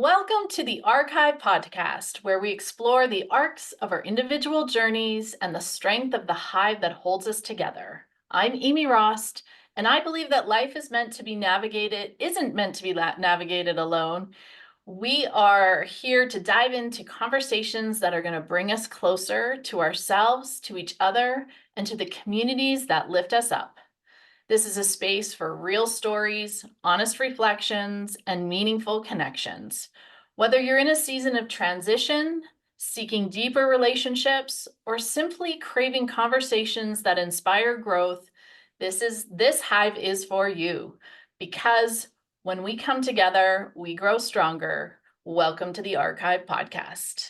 Welcome to the Archive Podcast, where we explore the arcs of our individual journeys and the strength of the hive that holds us together. I'm Amy Rost, and I believe that life is meant to be navigated, isn't meant to be navigated alone. We are here to dive into conversations that are going to bring us closer to ourselves, to each other, and to the communities that lift us up. This is a space for real stories, honest reflections, and meaningful connections. Whether you're in a season of transition, seeking deeper relationships, or simply craving conversations that inspire growth, this hive is for you. Because when we come together, we grow stronger. Welcome to the Archive Podcast.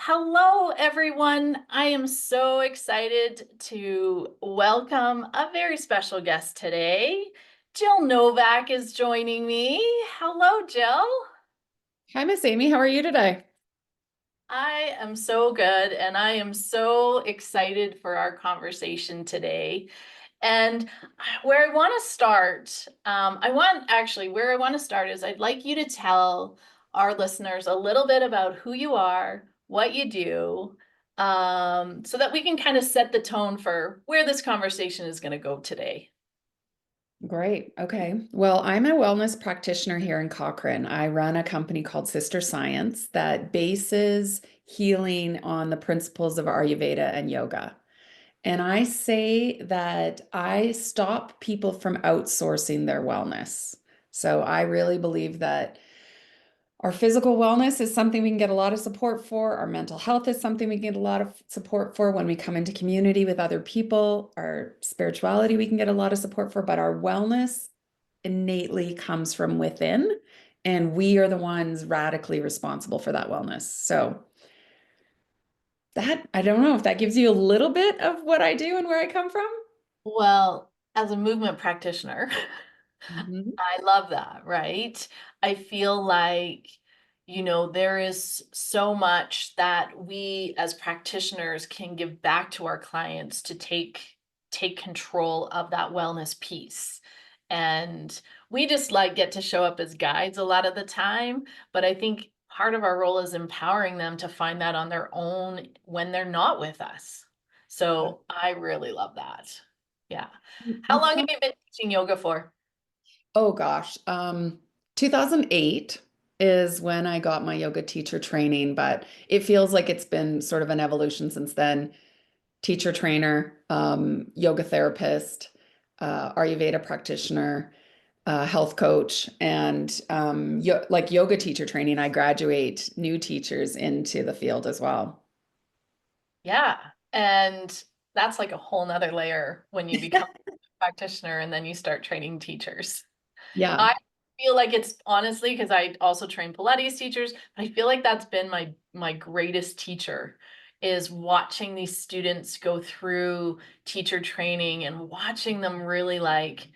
Hello, everyone. I am so excited to welcome a very special guest today. Jill Novak is joining me. Hello, Jill. Hi, Miss Amy. How are you today? I am so good, and I am so excited for our conversation today. And where I want to start, where I want to start is I'd like you to tell our listeners a little bit about who you are, what you do, so that we can kind of set the tone for where this conversation is going to go today. Great. Okay. Well, I'm a wellness practitioner here in Cochrane. I run a company called Sister Science that bases healing on the principles of Ayurveda and yoga. And I say that I stop people from outsourcing their wellness. So I really believe that our physical wellness is something we can get a lot of support for. Our mental health is something we can get a lot of support for when we come into community with other people. Our spirituality, we can get a lot of support for, but our wellness innately comes from within, and we are the ones radically responsible for that wellness. So that, I don't know if that gives you a little bit of what I do and where I come from. Well, as a movement practitioner, Mhm. I love that, right? I feel like, there is so much that we as practitioners can give back to our clients to take control of that wellness piece. And we just like get to show up as guides a lot of the time, but I think part of our role is empowering them to find that on their own when they're not with us. So I really love that. Yeah. How long have you been teaching yoga for? Oh gosh, 2008 is when I got my yoga teacher training, but it feels like it's been sort of an evolution since then. Teacher trainer, yoga therapist, Ayurveda practitioner, health coach, and like yoga teacher training, I graduate new teachers into the field as well. Yeah. And that's like a whole nother layer when you become a practitioner and then you start training teachers. Yeah. I feel like it's honestly because I also train Pilates teachers, but I feel like that's been my greatest teacher is watching these students go through teacher training and watching them really like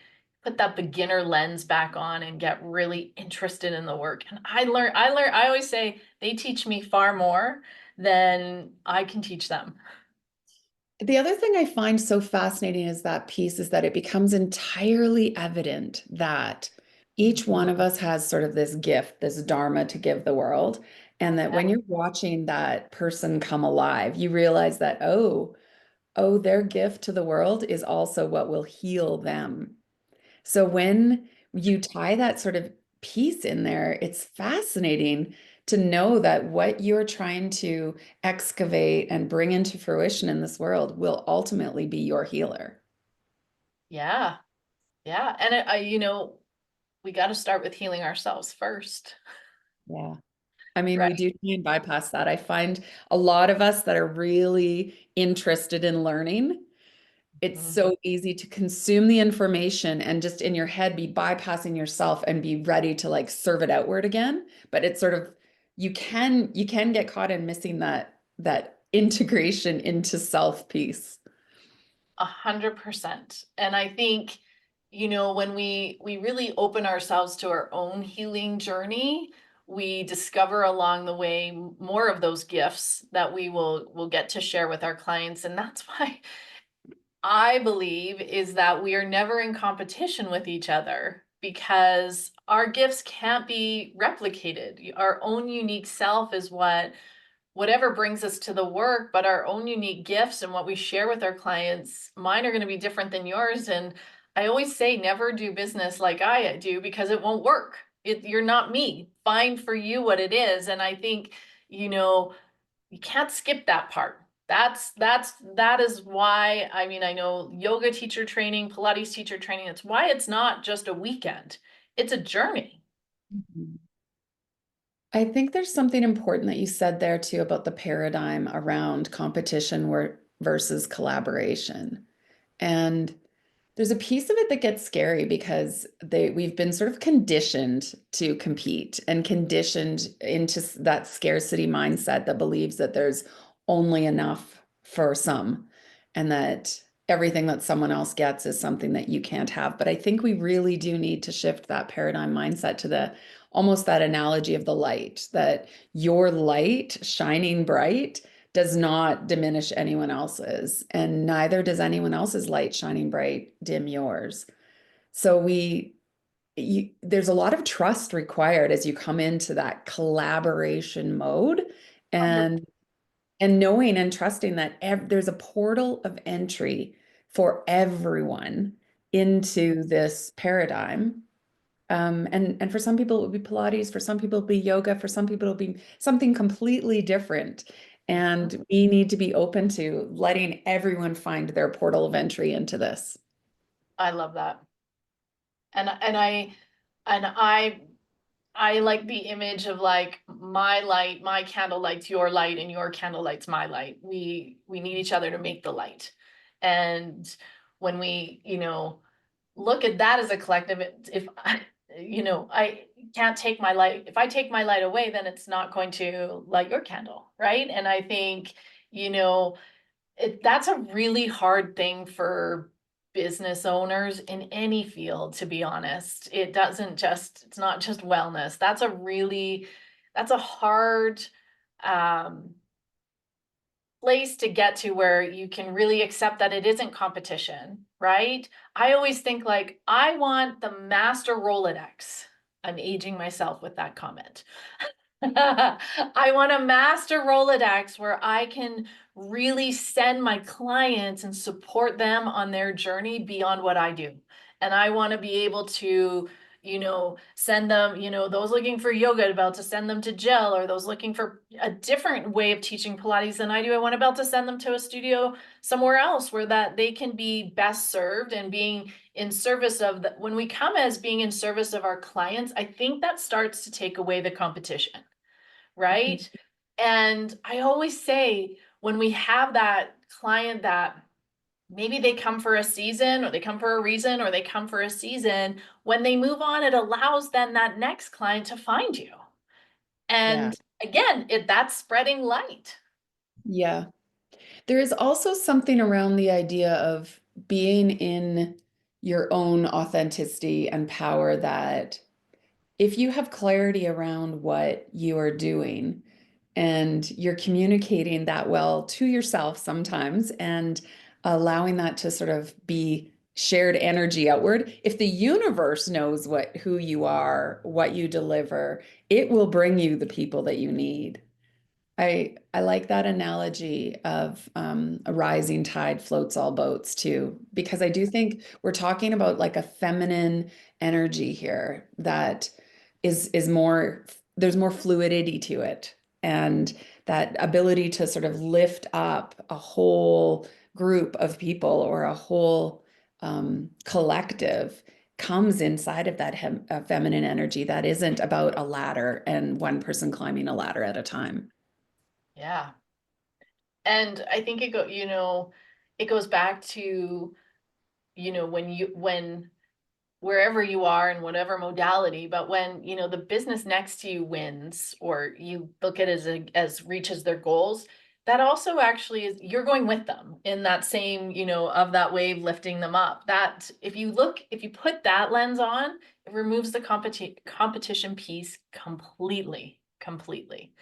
put that beginner lens back on and get really interested in the work. And I always say they teach me far more than I can teach them. The other thing I find so fascinating is that piece is that it becomes entirely evident that each one of us has sort of this gift, this Dharma to give the world. And that Yeah. when you're watching that person come alive, you realize that, oh, their gift to the world is also what will heal them. So when you tie that sort of piece in there, it's fascinating to know that what you're trying to excavate and bring into fruition in this world will ultimately be your healer. Yeah. Yeah. And we got to start with healing ourselves first, Yeah. I mean, we right? do try and bypass that. I find a lot of us that are really interested in learning, it's Mhm. so easy to consume the information and just in your head be bypassing yourself and be ready to like serve it outward again. But it's sort of you can get caught in missing that integration into self piece. 100%. And I think, when we really open ourselves to our own healing journey, we discover along the way more of those gifts that we will get to share with our clients. And that's why I believe is that we are never in competition with each other because our gifts can't be replicated. Our own unique self is whatever brings us to the work, but our own unique gifts and what we share with our clients, mine are going to be different than yours. And I always say, never do business like I do because it won't work. You're not me. Find for you what it is. And I think, you know, you can't skip that part. That is why, I mean, I know yoga teacher training, Pilates teacher training, it's why it's not just a weekend. It's a journey. Mhm. I think there's something important that you said there too about the paradigm around competition versus collaboration. And there's a piece of it that gets scary because we've been sort of conditioned to compete and conditioned into that scarcity mindset that believes that there's only enough for some and that everything that someone else gets is something that you can't have. But I think we really do need to shift that paradigm mindset to the almost that analogy of the light, that your light shining bright does not diminish anyone else's, and neither does anyone else's light shining bright dim yours. So there's a lot of trust required as you come into that collaboration mode, and 100%. and knowing and trusting that there's a portal of entry for everyone into this paradigm. And for some people, it would be Pilates, for some people, it'll be yoga, for some people, it'll be something completely different. And we need to be open to letting everyone find their portal of entry into this. I love that. And I like the image of like my light, my candle light's your light, and your candle light's my light. We need each other to make the light. And when we, look at that as a collective, if I, I can't take my light, if I take my light away, then it's not going to light your candle, right? And I think, you know, that's a really hard thing for business owners in any field, to be honest. It's not just wellness. That's a hard um, place to get to where you can really accept that it isn't competition, right? I always think like, I want the master Rolodex. I'm aging myself with that comment. I want a master Rolodex where I can really send my clients and support them on their journey beyond what I do. And I want to be able to, send them, those looking for yoga, about to send them to Jill, or those looking for a different way of teaching Pilates than I do. I want to be able to send them to a studio somewhere else where that they can be best served and being in service of when we come as being in service of our clients, I think that starts to take away the competition, Mhm. right? And I always say when we have that client that maybe they come for a season or they come for a reason or they come for a season, when they move on, it allows then that next client to find you. Yeah. And again, that's spreading light. Yeah. There is also something around the idea of being in your own authenticity and power that if you have clarity around what you are doing and you're communicating that well to yourself sometimes and allowing that to sort of be shared energy outward, if the universe knows who you are, what you deliver, it will bring you the people that you need. I like that analogy of a rising tide floats all boats too, because I do think we're talking about like a feminine energy here that is more, there's more fluidity to it, and that ability to sort of lift up a whole group of people or a whole collective comes inside of that feminine energy that isn't about a ladder and one person climbing a ladder at a time. Yeah. And I think it goes back to, when wherever you are in whatever modality, but when, the business next to you wins or you look at it as reaches their goals, that also actually is you're going with them in that same, of that wave lifting them up. That if you put that lens on, it removes the competition piece completely, completely.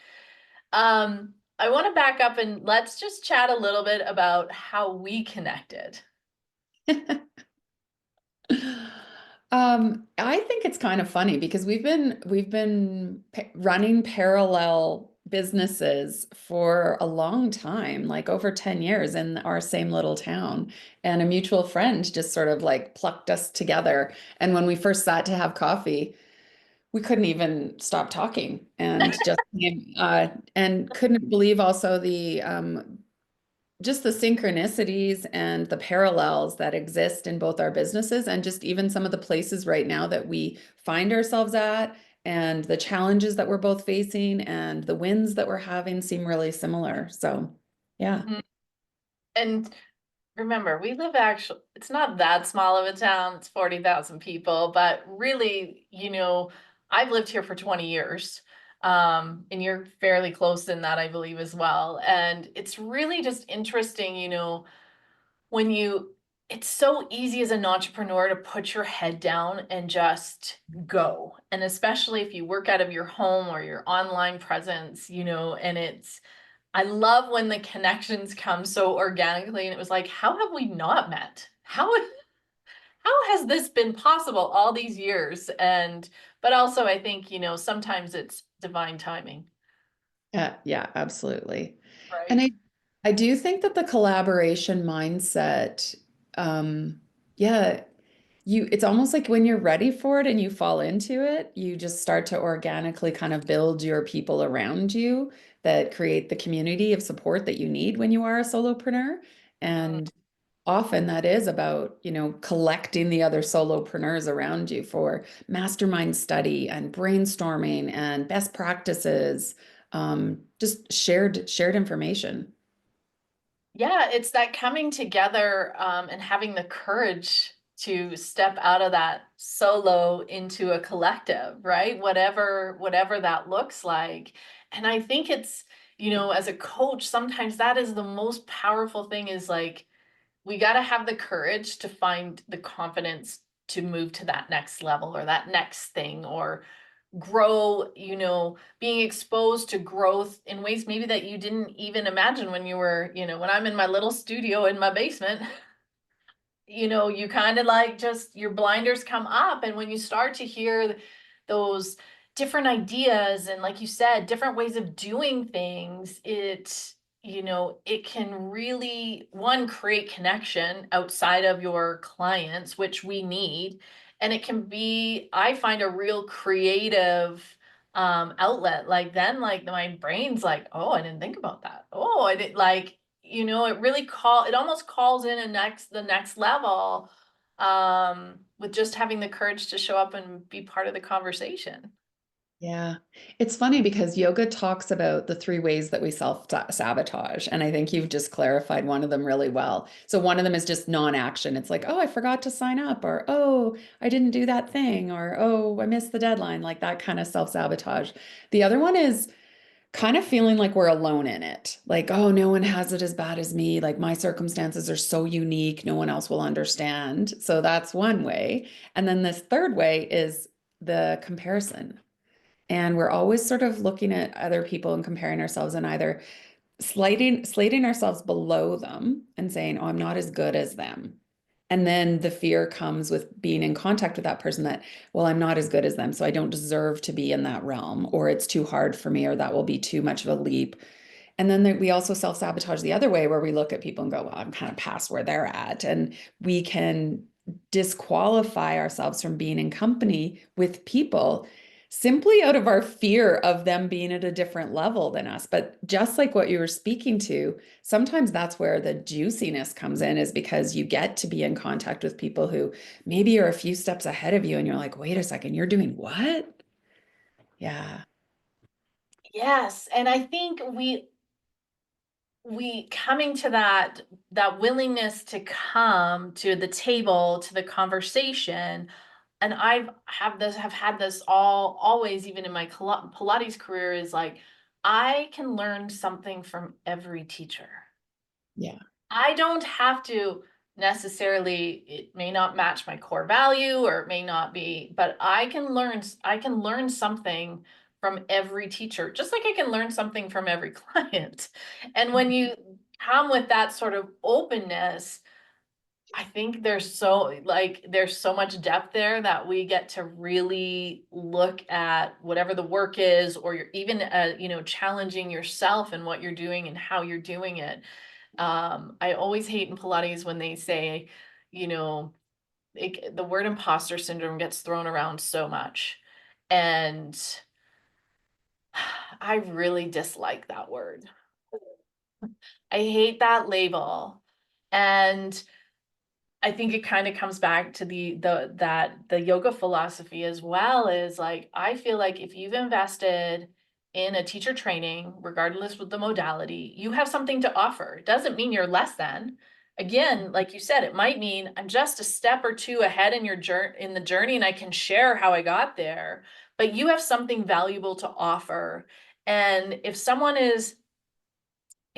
I want to back up and let's just chat a little bit about how we connected. I think it's kind of funny because we've been running parallel businesses for a long time, like over 10 years in our same little town. And a mutual friend just sort of like plucked us together. And when we first sat to have coffee, we couldn't even stop talking and just and couldn't believe also the just the synchronicities and the parallels that exist in both our businesses and just even some of the places right now that we find ourselves at and the challenges that we're both facing and the wins that we're having seem really similar. So, yeah. Mm. And remember, we live actually, it's not that small of a town, it's 40,000 people, but really, I've lived here for 20 years. And you're fairly close in that, I believe, as well. And it's really just interesting, when it's so easy as an entrepreneur to put your head down and just go. And especially if you work out of your home or your online presence, and I love when the connections come so organically and it was like, how have we not met? How has this been possible all these years? And but also I think, sometimes it's divine timing, Yeah, yeah, absolutely. And right? I do think that the collaboration mindset, um, yeah, it's almost like when you're ready for it and you fall into it, you just start to organically kind of build your people around you that create the community of support that you need when you are a solopreneur. Mm. And often that is about, collecting the other solopreneurs around you for mastermind study and brainstorming and best practices, just shared information. Yeah, it's that coming together and having the courage to step out of that solo into a collective, right? Whatever that looks like. And I think it's, as a coach, sometimes that is the most powerful thing is like we got to have the courage to find the confidence to move to that next level or that next thing or grow, being exposed to growth in ways maybe that you didn't even imagine when you were, when I'm in my little studio in my basement, you kind of like just your blinders come up. And when you start to hear those different ideas and, like you said, different ways of doing things, it can really, one, create connection outside of your clients, which we need. And it can be, I find, a real creative outlet. Like then, like my brain's like, oh, I didn't think about that. Oh, I didn't like, it almost calls in the next level with just having the courage to show up and be part of the conversation. Yeah. It's funny because yoga talks about the three ways that we self-sabotage. And I think you've just clarified one of them really well. So one of them is just non-action. It's like, oh, I forgot to sign up, or oh, I didn't do that thing, or oh, I missed the deadline, like that kind of self-sabotage. The other one is kind of feeling like we're alone in it. Like, oh, no one has it as bad as me. Like my circumstances are so unique, no one else will understand. So that's one way. And then this third way is the comparison. And we're always sort of looking at other people and comparing ourselves and either slating ourselves below them and saying, oh, I'm not as good as them. And then the fear comes with being in contact with that person that, well, I'm not as good as them, so I don't deserve to be in that realm, or it's too hard for me, or that will be too much of a leap. And then we also self-sabotage the other way where we look at people and go, well, I'm kind of past where they're at. And we can disqualify ourselves from being in company with people simply out of our fear of them being at a different level than us. But just like what you were speaking to, sometimes that's where the juiciness comes in, is because you get to be in contact with people who maybe are a few steps ahead of you and you're like, wait a second, you're doing what? Yeah. Yes, and I think we coming to that willingness to come to the table, to the conversation. And have had this always, even in my Pilates career, is like I can learn something from every teacher. Yeah. I don't have to necessarily, it may not match my core value or it may not be, but I can learn something from every teacher, just like I can learn something from every client. And when you come with that sort of openness, I think there's so much depth there that we get to really look at whatever the work is, or you're even challenging yourself and what you're doing and how you're doing it. I always hate in Pilates when they say, you know, the word imposter syndrome gets thrown around so much. And I really dislike that word. I hate that label. And I think it kind of comes back to the yoga philosophy as well, is like, I feel like if you've invested in a teacher training, regardless of the modality, you have something to offer. It doesn't mean you're less than. Again, like you said, it might mean I'm just a step or two ahead in the journey and I can share how I got there, but you have something valuable to offer. And if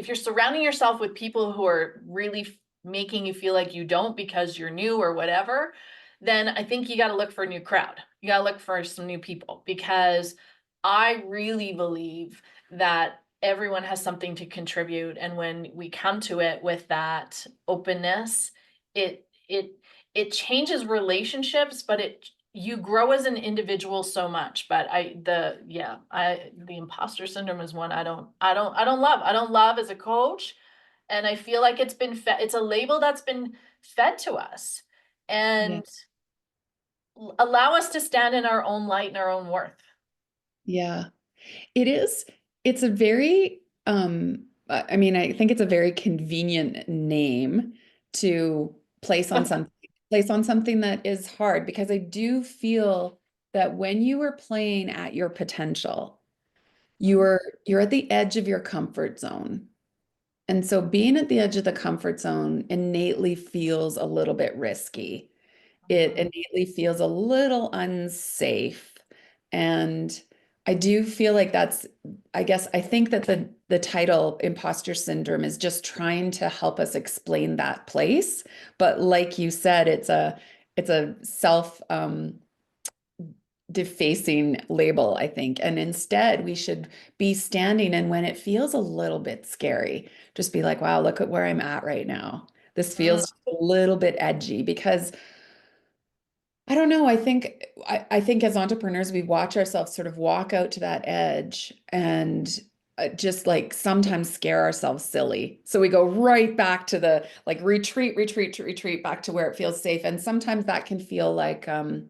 you're surrounding yourself with people who are really making you feel like you don't because you're new or whatever, then I think you got to look for a new crowd. You got to look for some new people, because I really believe that everyone has something to contribute. And when we come to it with that openness, it, it, it changes relationships, but you grow as an individual so much. But the imposter syndrome is one I don't love as a coach. And I feel like it's a label that's been fed to us, Yeah. and allow us to stand in our own light and our own worth. Yeah. It is, it's a very, I mean, I think it's a very convenient name to place on something, place on something that is hard, because I do feel that when you are playing at your potential, you're at the edge of your comfort zone. And so being at the edge of the comfort zone innately feels a little bit risky. It Mhm. innately feels a little unsafe. And I do feel like I guess I think that the title imposter syndrome is just trying to help us explain that place. But like you said, it's a self defacing label, I think. And instead, we should be standing, and when it feels a little bit scary, just be like, wow, look at where I'm at right now. This Mm, feels a little bit edgy, because I don't know. I think as entrepreneurs, we watch ourselves sort of walk out to that edge and just like sometimes scare ourselves silly. So we go right back to the like retreat back to where it feels safe. And sometimes that can feel like a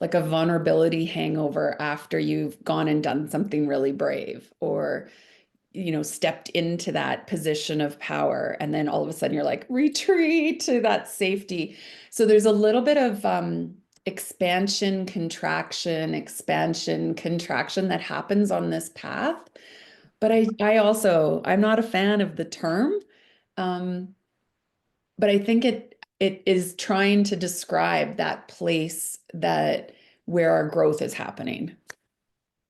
vulnerability hangover after you've gone and done something really brave, or stepped into that position of power. And then all of a sudden you're like, retreat to that safety. So there's a little bit of expansion, contraction that happens on this path. But I'm not a fan of the term. Um, but I think it is trying to describe that place that where our growth is happening.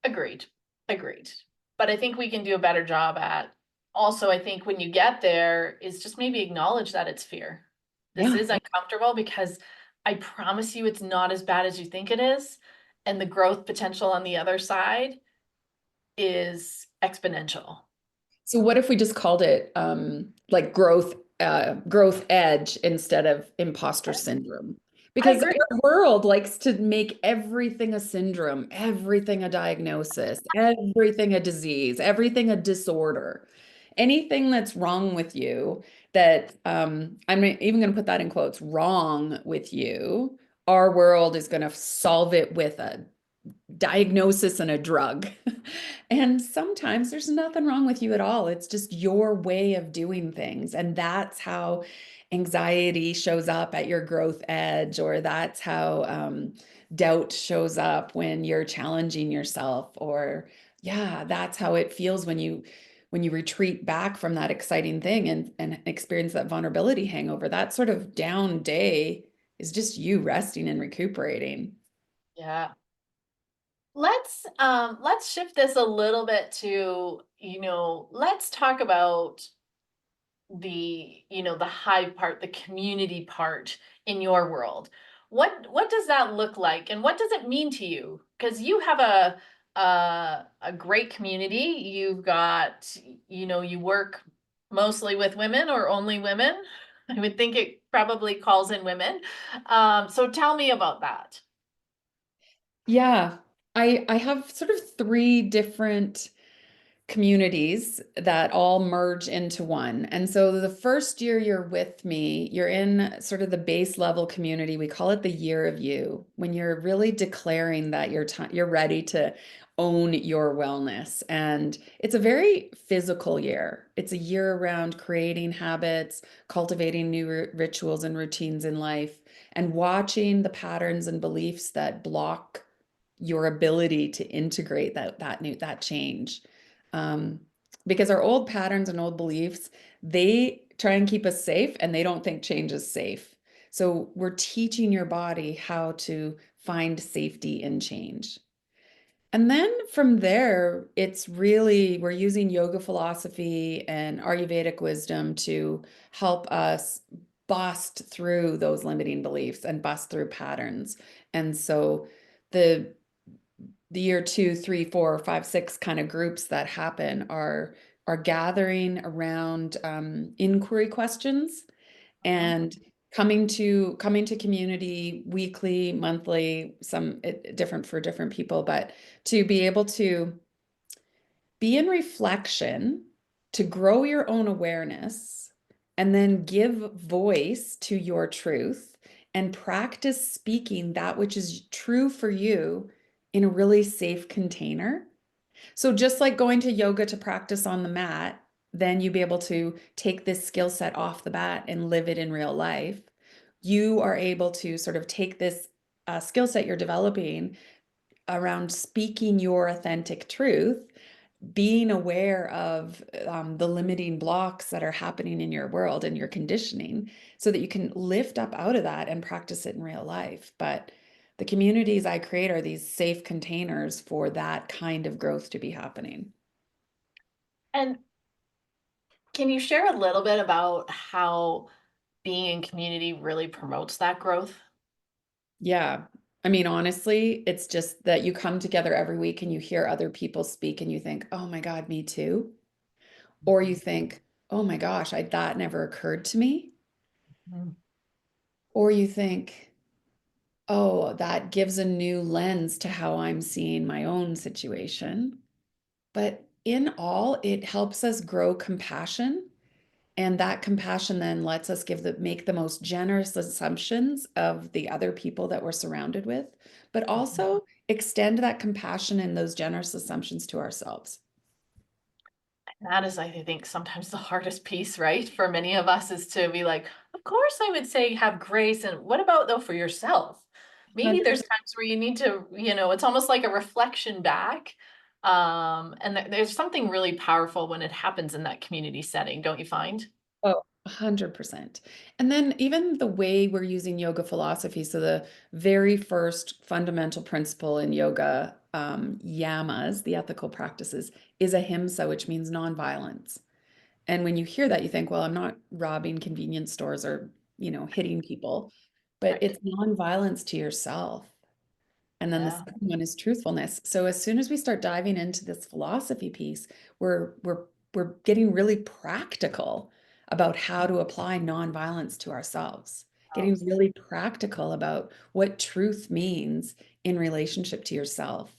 agreed. Agreed. But I think we can do a better job at, also, I think when you get there, is just maybe acknowledge that it's fear. This Yeah. is uncomfortable, because I promise you it's not as bad as you think it is. And the growth potential on the other side is exponential. So what if we just called it like growth edge instead of imposter syndrome? I Because agree. our world likes to make everything a syndrome, everything a diagnosis, everything a disease, everything a disorder. Anything that's wrong with you, that I'm even going to put that in quotes, wrong with you, our world is going to solve it with a diagnosis and a drug. And sometimes there's nothing wrong with you at all. It's just your way of doing things. And that's how anxiety shows up at your growth edge, or that's how doubt shows up when you're challenging yourself, or yeah, that's how it feels when you retreat back from that exciting thing and experience that vulnerability hangover. That sort of down day is just you resting and recuperating. Yeah. Let's shift this a little bit to, let's talk about the hive part, the community part in your world. What does that look like, and what does it mean to you? Because you have a great community. You've got, you work mostly with women or only women. I would think it probably calls in women. So tell me about that. Yeah, I have sort of three different communities that all merge into one. And so the first year you're with me, you're in sort of the base level community. We call it the year of you, when you're really declaring that you're ready to own your wellness. And it's a very physical year. It's a year around creating habits, cultivating new rituals and routines in life, and watching the patterns and beliefs that block your ability to integrate that change. Um, because our old patterns and old beliefs, they try and keep us safe and they don't think change is safe. So we're teaching your body how to find safety in change. And then from there, it's really, we're using yoga philosophy and Ayurvedic wisdom to help us bust through those limiting beliefs and bust through patterns. And so the the year two, three, four, five, six kind of groups that happen are gathering around inquiry questions Mhm. and coming to community weekly, monthly, some different for different people, but to be able to be in reflection, to grow your own awareness, and then give voice to your truth and practice speaking that which is true for you in a really safe container. So, just like going to yoga to practice on the mat, then you be able to take this skill set off the bat and live it in real life. You are able to sort of take this skill set you're developing around speaking your authentic truth, being aware of the limiting blocks that are happening in your world and your conditioning so that you can lift up out of that and practice it in real life. But the communities I create are these safe containers for that kind of growth to be happening. And can you share a little bit about how being in community really promotes that growth? Yeah. I mean, honestly, it's just that you come together every week and you hear other people speak and you think, oh my God, me too. Or you think, oh my gosh, that never occurred to me. Mhm. Or you think, oh, that gives a new lens to how I'm seeing my own situation. But in all, it helps us grow compassion. And that compassion then lets us make the most generous assumptions of the other people that we're surrounded with, but also extend that compassion and those generous assumptions to ourselves. That is, I think, sometimes the hardest piece, right? For many of us is to be like, of course, I would say have grace. And what about though for yourself? Maybe there's 100%. times where you need to, it's almost like a reflection back. And there's something really powerful when it happens in that community setting, don't you find? Oh, 100%. And then even the way we're using yoga philosophy. So the very first fundamental principle in yoga, yamas, the ethical practices, is ahimsa, which means nonviolence. And when you hear that, you think, well, I'm not robbing convenience stores or, hitting people, but Right. it's nonviolence to yourself. And then the Yeah. second one is truthfulness. So as soon as we start diving into this philosophy piece, we're we're we're getting really practical about how to apply nonviolence to ourselves. Getting really practical about what truth means in relationship to yourself.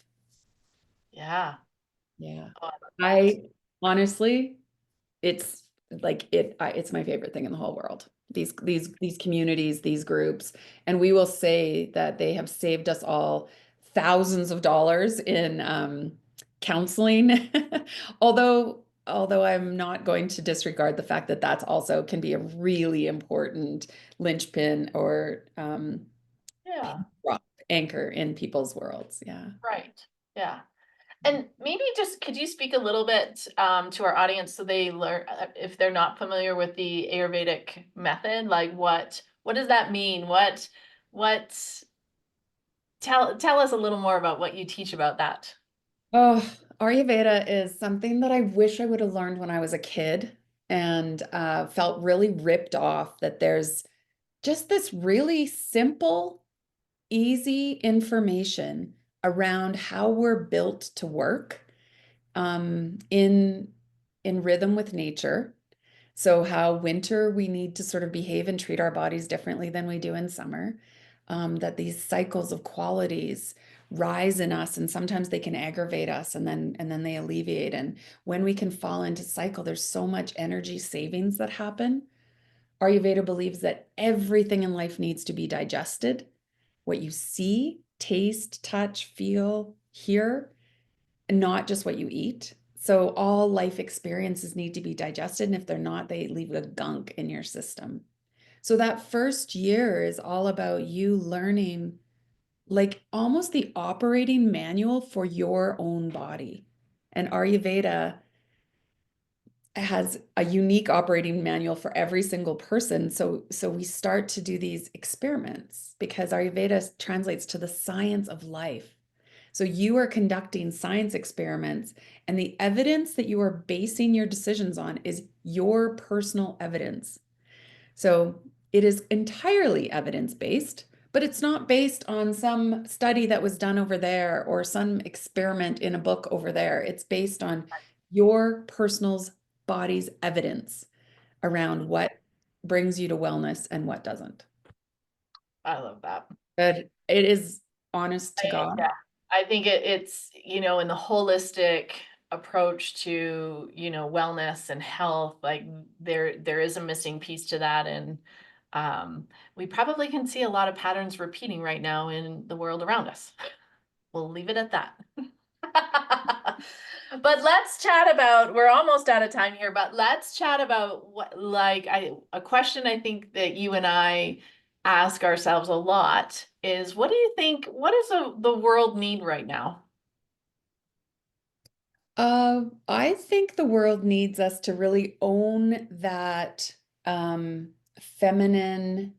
Yeah. Yeah. Oh, I love that. I honestly, it's it's my favorite thing in the whole world. These communities, these groups, and we will say that they have saved us all thousands of dollars in counseling. Although I'm not going to disregard the fact that that's also can be a really important linchpin or Yeah. rock anchor in people's worlds. Yeah. Right. Yeah. And maybe just could you speak a little bit to our audience so they learn if they're not familiar with the Ayurvedic method, like what does that mean? What tell us a little more about what you teach about that. Oh, Ayurveda is something that I wish I would have learned when I was a kid and felt really ripped off that there's just this really simple, easy information around how we're built to work in rhythm with nature. So how winter we need to sort of behave and treat our bodies differently than we do in summer. That these cycles of qualities rise in us, and sometimes they can aggravate us, and then they alleviate. And when we can fall into cycle, there's so much energy savings that happen. Ayurveda believes that everything in life needs to be digested. What you see, taste, touch, feel, hear, and not just what you eat. So all life experiences need to be digested. And if they're not, they leave a gunk in your system. So that first year is all about you learning like almost the operating manual for your own body. And Ayurveda has a unique operating manual for every single person. So we start to do these experiments because Ayurveda translates to the science of life. So you are conducting science experiments, and the evidence that you are basing your decisions on is your personal evidence. So it is entirely evidence-based, but it's not based on some study that was done over there or some experiment in a book over there. It's based on your personal body's evidence around what brings you to wellness and what doesn't. I love that. But it is honest to God. Yeah, I think it's, in the holistic approach to, wellness and health, like there is a missing piece to that. And we probably can see a lot of patterns repeating right now in the world around us. We'll leave it at that. But let's chat about, we're almost out of time here, but let's chat about what, like, a question I think that you and I ask ourselves a lot is, what do you think, what does the world need right now? I think the world needs us to really own that feminine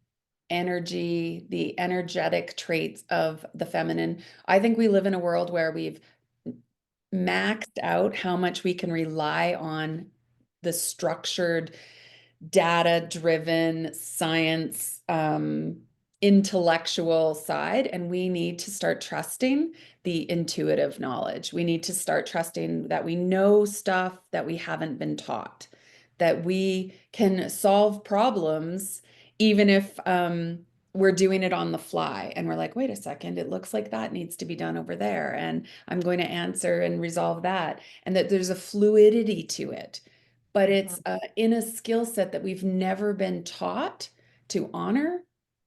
energy, the energetic traits of the feminine. I think we live in a world where we've maxed out how much we can rely on the structured data driven science intellectual side, and we need to start trusting the intuitive knowledge. We need to start trusting that we know stuff that we haven't been taught, that we can solve problems even if we're doing it on the fly and we're like, wait a second, it looks like that needs to be done over there, and I'm going to answer and resolve that, and that there's a fluidity to it, but it's Mhm. in a skill set that we've never been taught to honor,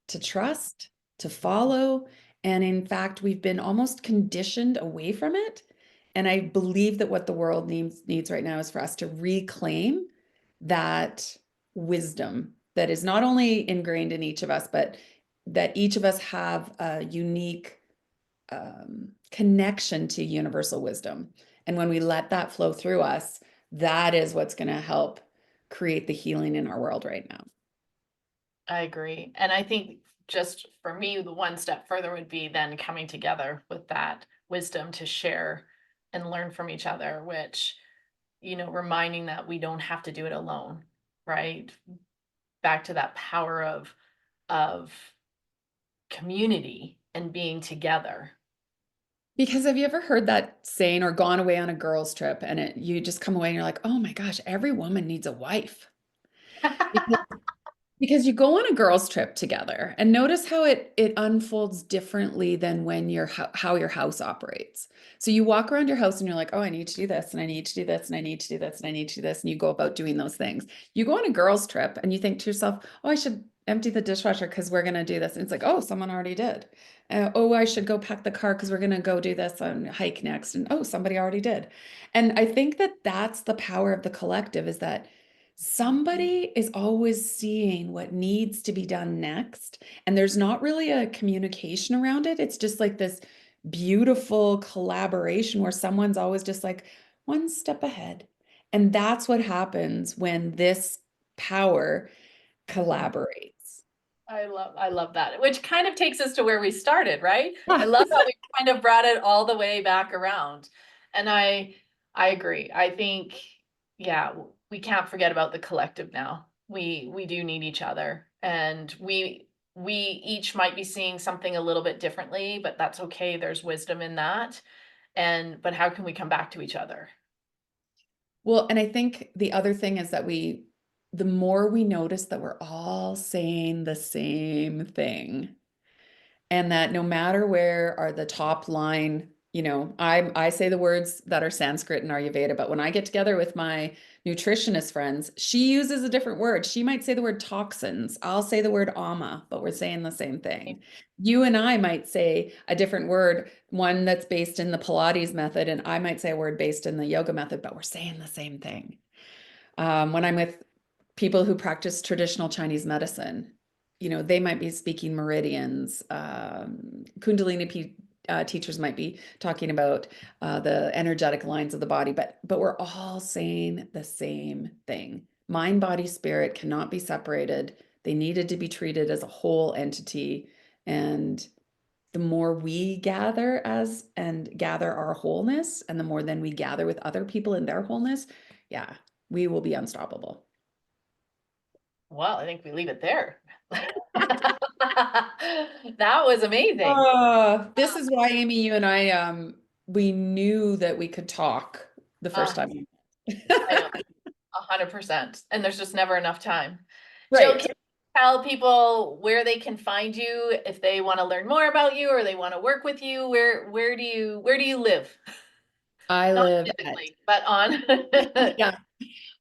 to trust, to follow. And in fact, we've been almost conditioned away from it. And I believe that what the world needs right now is for us to reclaim that wisdom that is not only ingrained in each of us, but that each of us have a unique connection to universal wisdom. And when we let that flow through us, that is what's going to help create the healing in our world right now. I agree. And I think just for me, the one step further would be then coming together with that wisdom to share and learn from each other, which, reminding that we don't have to do it alone, right? Back to that power of community and being together. Because have you ever heard that saying or gone away on a girls' trip and you just come away and you're like, oh my gosh, every woman needs a wife? Because Because you go on a girls' trip together and notice how it unfolds differently than when how your house operates. So you walk around your house and you're like, oh, I need to do this and I need to do this and I need to do this and I need to do this. And you go about doing those things. You go on a girls' trip and you think to yourself, oh, I should empty the dishwasher because we're going to do this. And it's like, oh, someone already did. Oh, I should go pack the car because we're going to go do this on hike next. And oh, somebody already did. And I think that that's the power of the collective is that somebody is always seeing what needs to be done next, and there's not really a communication around it. It's just like this beautiful collaboration where someone's always just like one step ahead. And that's what happens when this power collaborates. I love that, which kind of takes us to where we started, right? I Yeah. love how we kind of brought it all the way back around. And I agree. I think, yeah, we can't forget about the collective now. We do need each other. And we each might be seeing something a little bit differently, but that's okay. There's wisdom in that. But how can we come back to each other? Well, and I think the other thing is that the more we notice that we're all saying the same thing, and that no matter where are the top line, I say the words that are Sanskrit and Ayurveda, but when I get together with my nutritionist friends, she uses a different word. She might say the word toxins. I'll say the word ama, but we're saying the same thing. You and I might say a different word, one that's based in the Pilates method, and I might say a word based in the yoga method, but we're saying the same thing. When I'm with people who practice traditional Chinese medicine, they might be speaking meridians. Kundalini teachers might be talking about the energetic lines of the body, but we're all saying the same thing. Mind, body, spirit cannot be separated. They needed to be treated as a whole entity. And the more we gather and gather our wholeness, and the more then we gather with other people in their wholeness, yeah, we will be unstoppable. Well, I think we leave it there. That was amazing. This is why, Amy, you and I, we knew that we could talk the first Uh, time. I know, 100%. And there's just never enough time. Jill, Right. can you tell people where they can find you if they want to learn more about you or they want to work with you? Where do you live? I Not live at, physically, but on. yeah,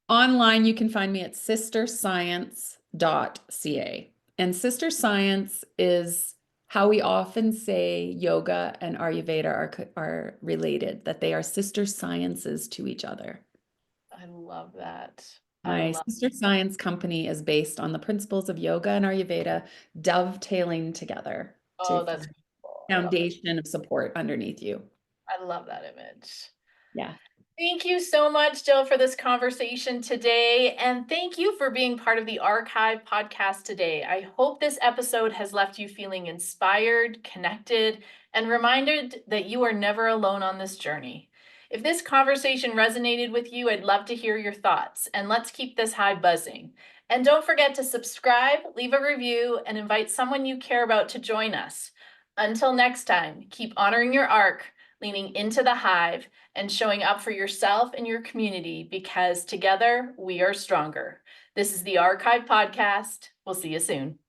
online. You can find me at sisterscience.ca. And sister science is how we often say yoga and Ayurveda are related, that they are sister sciences to each other. I love that. I My love. sister science company is based on the principles of yoga and Ayurveda dovetailing together to Oh, form that's beautiful. a foundation of support underneath you. I love that image. Yeah. Thank you so much, Jill, for this conversation today. And thank you for being part of the Archive podcast today. I hope this episode has left you feeling inspired, connected, and reminded that you are never alone on this journey. If this conversation resonated with you, I'd love to hear your thoughts. And let's keep this hive buzzing. And don't forget to subscribe, leave a review, and invite someone you care about to join us. Until next time, keep honoring your arc, leaning into the hive, and showing up for yourself and your community, because together we are stronger. This is the Archive Podcast. We'll see you soon.